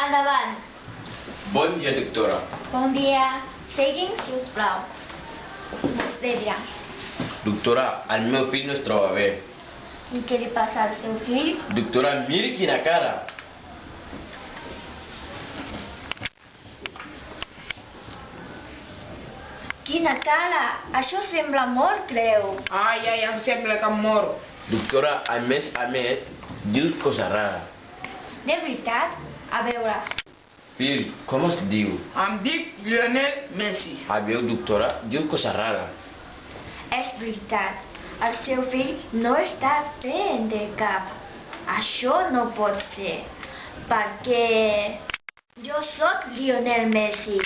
Endavant. Bon dia, doctora. Bon dia. Segui'm, si us plau. Vostè dirà. Doctora, el meu fill no es troba bé. I què li passa al seu fill? Doctora, miri quina cara. Quina cara! Això sembla molt greu. Ai, em sembla que em moro. Doctora, a més, dius cosa rara. De veritat? A veure, Fill, com es diu? Em dic Lionel Messi. A veu, doctora, diu cosa rara. és veritat. El seu fill no està fent de cap. Això no pot ser, perquè jo sóc Lionel Messi.